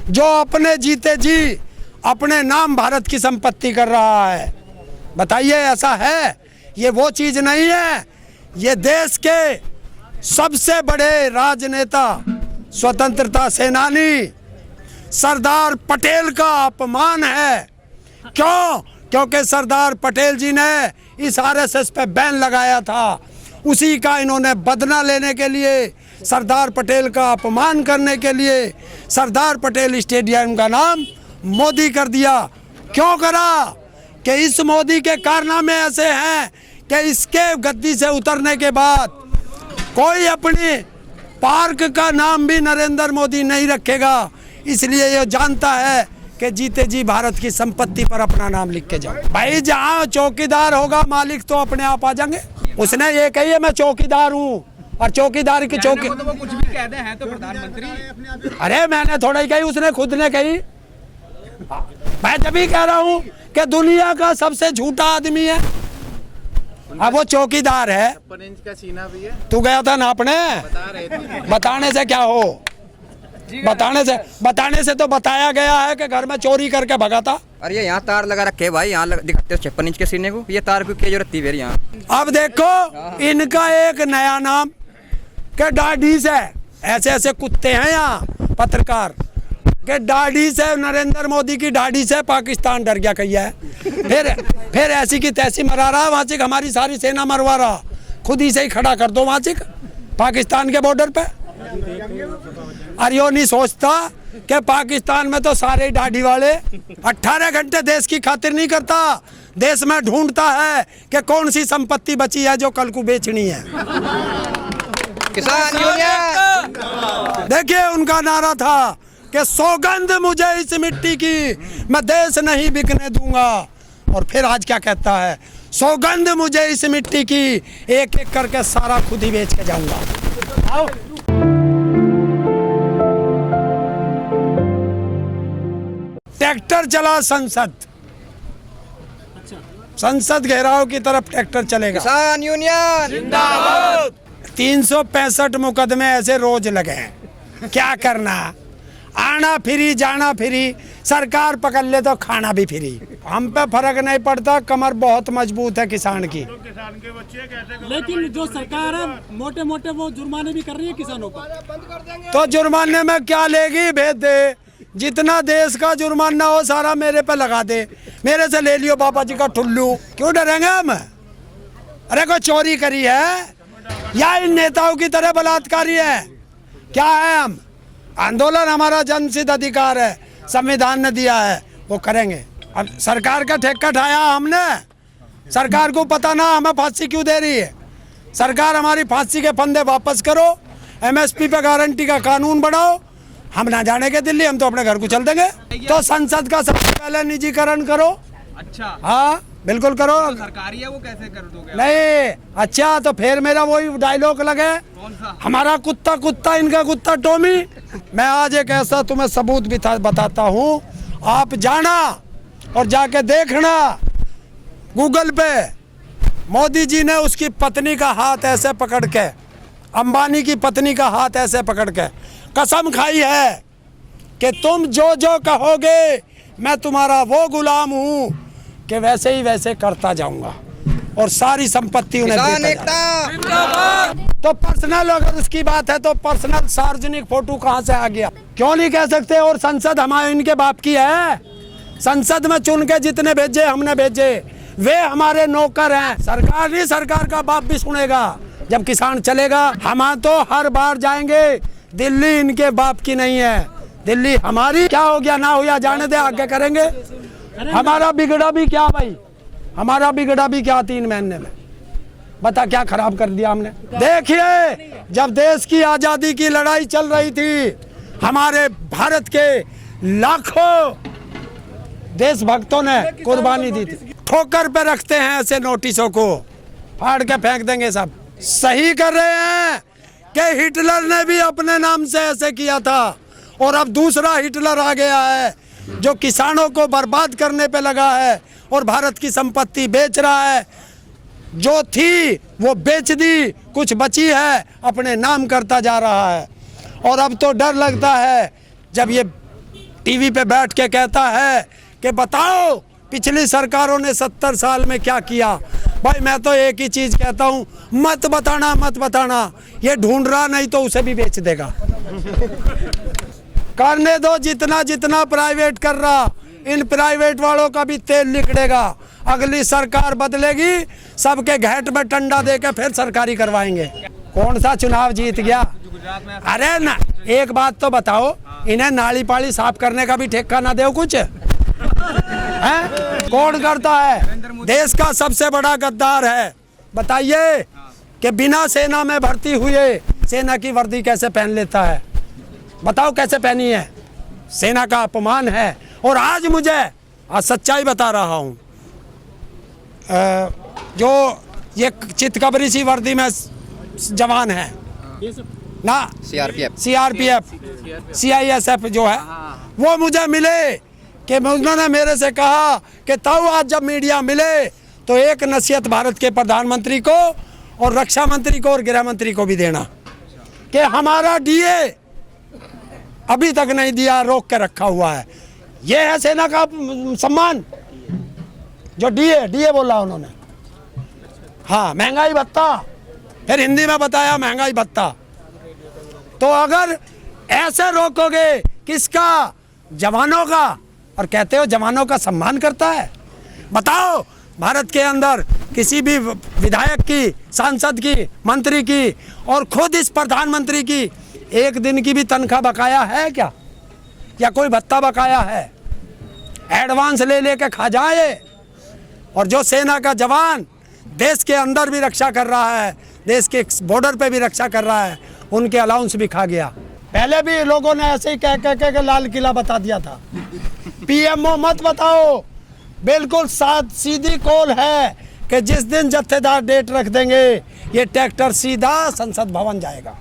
जो अपने जीते जी अपने नाम भारत की संपत्ति कर रहा है। बताइए ऐसा है? ये वो चीज़ नहीं है। ये देश के सबसे बड़े राजनेता, स्वतंत्रता सेनानी सरदार पटेल का अपमान है। क्यों? क्योंकि सरदार पटेल जी ने इस आरएसएस पे बैन लगाया था। उसी का इन्होंने बदला लेने के लिए, सरदार पटेल का अपमान करने के लिए सरदार पटेल स्टेडियम का नाम मोदी कर दिया। क्यों करा? कि इस मोदी के कारनामे ऐसे हैं कि इसके गद्दी से उतरने के बाद कोई अपनी पार्क का नाम भी नरेंद्र मोदी नहीं रखेगा। इसलिए ये जानता है कि जीते जी भारत की संपत्ति पर अपना नाम लिख के जाओ। भाई जहाँ चौकीदार होगा मालिक तो अपने आप आ जाएंगे। उसने ये कही है मैं चौकीदार हूँ, और चौकीदार की चौकी तो वो कुछ भी कहते हैं तो प्रधानमंत्री। अरे मैंने थोड़ा ही कही, उसने खुद ने कही। मैं जब भी कह रहा हूँ कि दुनिया का सबसे झूठा आदमी है। अब वो चौकीदार है। 56 इंच का सीना भी है। तू गया था नापने? बता रहे थे। बताने से क्या हो? बताने से तो बताया गया है कि घर में चोरी करके भगा था। अरे यहाँ तार लगा रखे भाई, यहाँ दिखाते हो 56 इंच के सीने को। ये तार को क्या जरूरत थी फिर यहाँ? अब देखो इनका एक नया नाम के डाढ़ीस है। ऐसे ऐसे कुत्ते हैं यहाँ पत्रकार के दाढ़ी से, नरेंद्र मोदी की दाढ़ी से पाकिस्तान डर गया कहिया है। फिर ऐसी की तैसी मरा रहा वाचिक, हमारी सारी सेना मरवा रहा। खुद ही से ही खड़ा कर दो वाचिक पाकिस्तान के बॉर्डर पे। अरे यो नहीं सोचता कि पाकिस्तान में तो सारे दाढ़ी वाले 18 घंटे देश की खातिर नहीं करता, देश में ढूंढता है कि कौन सी संपत्ति बची है जो कल को बेचनी है। किसान यूनियन देखिए उनका नारा था कि सौगंध मुझे इस मिट्टी की, मैं देश नहीं बिकने दूंगा। और फिर आज क्या कहता है? सौगंध मुझे इस मिट्टी की, एक एक करके सारा खुद ही बेच के जाऊंगा। आओ। ट्रैक्टर चला संसद, संसद घेराव की तरफ ट्रैक्टर चलेगा। किसान यूनियन जिंदाबाद। 365 मुकदमे ऐसे रोज लगे हैं। क्या करना? आना फ्री, जाना फ्री, सरकार पकड़ ले तो खाना भी फ्री। हम पे फर्क नहीं पड़ता, कमर बहुत मजबूत है किसान की। लेकिन जो सरकार है मोटे मोटे वो जुर्माने भी कर रही है किसानों पर। तो जुर्माने में क्या लेगी? भेज दे। जितना देश का जुर्माना हो सारा मेरे पे लगा दे। मेरे से ले लियो बाबा जी का ठुल्लू। क्यों डरेंगे हम? अरे कोई चोरी करी है या इन नेताओं की तरह बलात्कारी है? क्या है हम? आंदोलन हमारा जन्मसिद्ध अधिकार है, संविधान ने दिया है, वो करेंगे। अब सरकार का ठेका ठाया हमने। सरकार को पता ना हमें फांसी क्यों दे रही है। सरकार हमारी फांसी के फंदे वापस करो, एमएसपी पे गारंटी का कानून बढ़ाओ। हम ना जाने के दिल्ली, हम तो अपने घर को चल देंगे। तो संसद का सबसे पहले निजीकरण करो। अच्छा हाँ बिल्कुल करो। तो सरकारी है वो कैसे कर दोगे? नहीं अच्छा तो फिर मेरा वही डायलॉग लगे, कौन सा? हमारा कुत्ता कुत्ता, इनका कुत्ता टॉमी। मैं आज एक ऐसा तुम्हें सबूत भी बताता हूँ, आप जाना और जाके देखना गूगल पे। मोदी जी ने उसकी पत्नी का हाथ ऐसे पकड़ के, अंबानी की पत्नी का हाथ ऐसे पकड़ के कसम खाई है कि तुम जो जो कहोगे मैं तुम्हारा वो गुलाम हूँ कि वैसे ही वैसे करता जाऊंगा, और सारी संपत्ति उन्हें देता जाऊंगा। तो पर्सनल अगर उसकी बात है तो पर्सनल सार्वजनिक फोटो कहाँ से आ गया? क्यों नहीं कह सकते? और संसद हमारे इनके बाप की है। संसद में चुन के जितने भेजे हमने भेजे, वे हमारे नौकर हैं। सरकार नहीं, सरकार का बाप भी सुनेगा जब किसान चलेगा। हम तो हर बार जाएंगे, दिल्ली इनके बाप की नहीं है, दिल्ली हमारी। क्या हो गया? ना हो या जाने दे, आगे करेंगे। हमारा बिगड़ा भी क्या भाई? हमारा बिगड़ा भी क्या 3 महीने में? बता क्या खराब कर दिया हमने? देखिए जब देश की आजादी की लड़ाई चल रही थी, हमारे भारत के लाखों देशभक्तों ने कुर्बानी दी थी। ठोकर पे रखते हैं ऐसे नोटिसों को, फाड़ के फेंक देंगे सब। सही कर रहे हैं कि हिटलर ने भी अपने नाम से ऐसे किया था, और अब दूसरा हिटलर आ गया है जो किसानों को बर्बाद करने पे लगा है और भारत की संपत्ति बेच रहा है। जो थी वो बेच दी, कुछ बची है अपने नाम करता जा रहा है। और अब तो डर लगता है जब ये टीवी पे बैठ के कहता है कि बताओ पिछली सरकारों ने 70 साल में क्या किया। भाई मैं तो एक ही चीज कहता हूँ, मत बताना मत बताना, ये ढूंढ रहा नहीं तो उसे भी बेच देगा। करने दो जितना जितना प्राइवेट कर रहा, इन प्राइवेट वालों का भी तेल निकलेगा। अगली सरकार बदलेगी, सबके घेट में टंडा देके फिर सरकारी करवाएंगे। कौन सा चुनाव जीत गया? गुजरात में अरे ना, एक बात तो बताओ, इन्हें नाली पाली साफ करने का भी ठेका ना दो कुछ हैं? कौन करता है? देश का सबसे बड़ा गद्दार है। बताइए कि बिना सेना में भर्ती हुए सेना की वर्दी कैसे पहन लेता है? बताओ कैसे पहनी है? सेना का अपमान है। और आज आज सच्चाई बता रहा हूँ, जो ये चितकबरी सी वर्दी में जवान है ये सब ना, सीआरपीएफ सीआईएसएफ जो है, वो मुझे मिले कि उन्होंने मेरे से कहा कि ताऊ आज जब मीडिया मिले तो एक नसीहत भारत के प्रधानमंत्री को और रक्षा मंत्री को और गृह मंत्री को भी देना कि हमारा डीए अभी तक नहीं दिया, रोक के रखा हुआ है। ये है सेना का सम्मान, जो डीए बोला उन्होंने। हाँ, महंगाई भत्ता, फिर हिंदी में बताया महंगाई भत्ता। तो अगर ऐसे रोकोगे किसका? जवानों का। और कहते हो जवानों का सम्मान करता है। बताओ भारत के अंदर किसी भी विधायक की, सांसद की, मंत्री की और खुद इस प्रधानमंत्री की एक दिन की भी तनख्वाह बकाया है क्या? या कोई भत्ता बकाया है? एडवांस ले लेके खा जाए। और जो सेना का जवान देश के अंदर भी रक्षा कर रहा है, देश के बॉर्डर पे भी रक्षा कर रहा है, उनके अलाउंस भी खा गया। पहले भी लोगों ने ऐसे ही कह लाल किला बता दिया था। पीएमओ मत बताओ, बिल्कुल सीधी कॉल है कि जिस दिन जत्थेदार डेट रख देंगे ये ट्रैक्टर सीधा संसद भवन जाएगा।